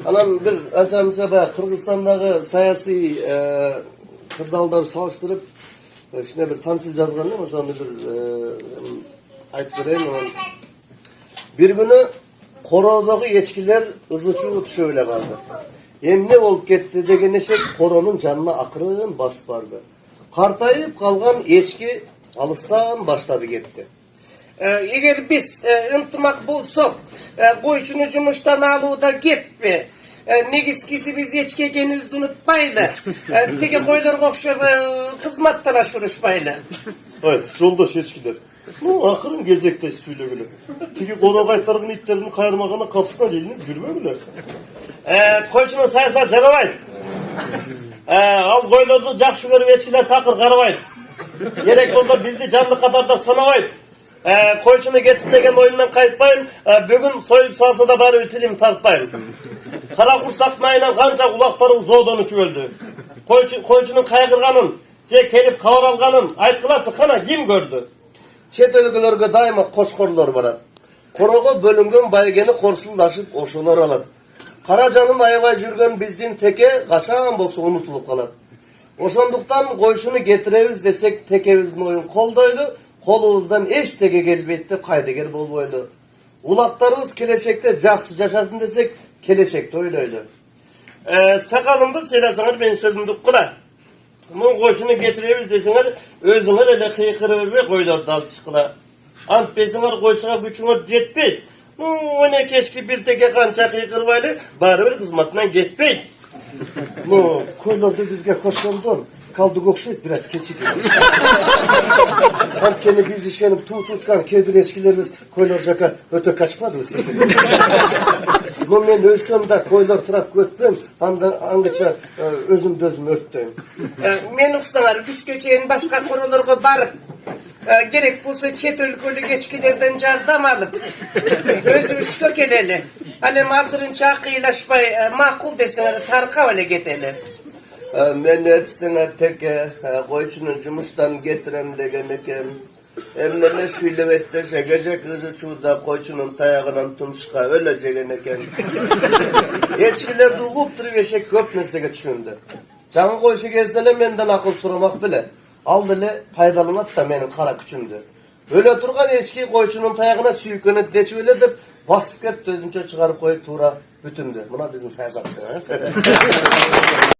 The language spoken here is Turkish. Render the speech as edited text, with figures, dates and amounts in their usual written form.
Anam bir ancha bayağı Kırgızistan'daki siyasi kırdalları salıştırıp içine bir tamsil yazganlar ama şu anda bir ayıp vereyim ama bir günü korodagi echkiler ızıçı şöyle kaldı. Emne olup ketdi degan eşek koronun canına akırın basıp bardı. Kartayıp kalgan echki alıstan başladı gepti. Eğer biz ıntımak bulsak, koyçunu cumuştan alıuda geppi. Negizkisi biz echkegen üzdü unutmaylı. Tege koylar kokşup kızmattan aşırışmaylı. Hayır, yoldaş echkiler. Akırın gezekte söylegili. Tege konoğay targın itlerini kayırmagana kapısına gelinip jürmegile. Koyçunu saysa jarabaydı. Al koylardı jakşı görüp echkiler takır karabaydı. Gerek olsa bizdi canlı kadar da sanabaydı. Koyçunu geçsin degen oyundan kayıtmayın. Bugün soyup salsa da bari ütilimi tartmayın. Kara kursakmayla kanca kulakları zoğdan uçup öldü. Koyçunun kaygırganın, kelip kavar alganın, aytkıla çıkana kim gördü? Çet өлkөлөргө daima koşkorlar barat. Korogo bölüngen baygeni korsullaşıp oşular alat. Karacanın ayabay жүрgen bizdin teke kaçan bolsa unutulup kalat. Oşonduktan koyşunu getirebiz desek tekebizin oyun koldoydu. Kolumuzdan eş teke gelbeytte kaydeger bolboydu. Ulaklarımız kelecekte jakşı jaşasın desek kelecekte öyleydi. Sakalımda söyleseniz benim sözümdü kula. Bunun koşunu getirebiz deseniz özüңөр ele kıykırı ve koylar dal çıkıla. Ant besiңер koyşuğa güçüңөр jetpeyt. Ona keşke bir teke kança kıykırbaylı bari bir kızmatından getpeyt. Koylarda bizge koşlandın. Kaldık okşayıp biraz keçik. Hem biz işenip tutkan kebir eskilerimiz koylarcaka öte kaçmadı mı sizdir? Men ölsem de koylar tırap götpem, angaça özüm dözüm örtteyim. Men uqsaňar biz köçeğin başka korolarga barıp gerek bulsa çet өлkölük echkilerden jardam alıp özümüz kökeleli. Ale mazırınça kıyılaşpay makul deseňer tarkap ele geteli. Men etseňer teke koyçunun cumuştan getirem degen eken. Emnele şüylebette gece kızı çuğda koyçunun tayağından tumşka öyle jegen eken. Echkiler dulgup durup eşek köp nesege düşündü. Жаңы koyşu gelsele menden akıl soramak bile. Al dile paydalanat da menin kara küçümdü. Öyle turgan eşki koyçunun tayağına süyükönüp deçi öyle dep basıp ketdi özünçe çıkarıp koyup tuğra bütümdü. Buna bizim sayasatты.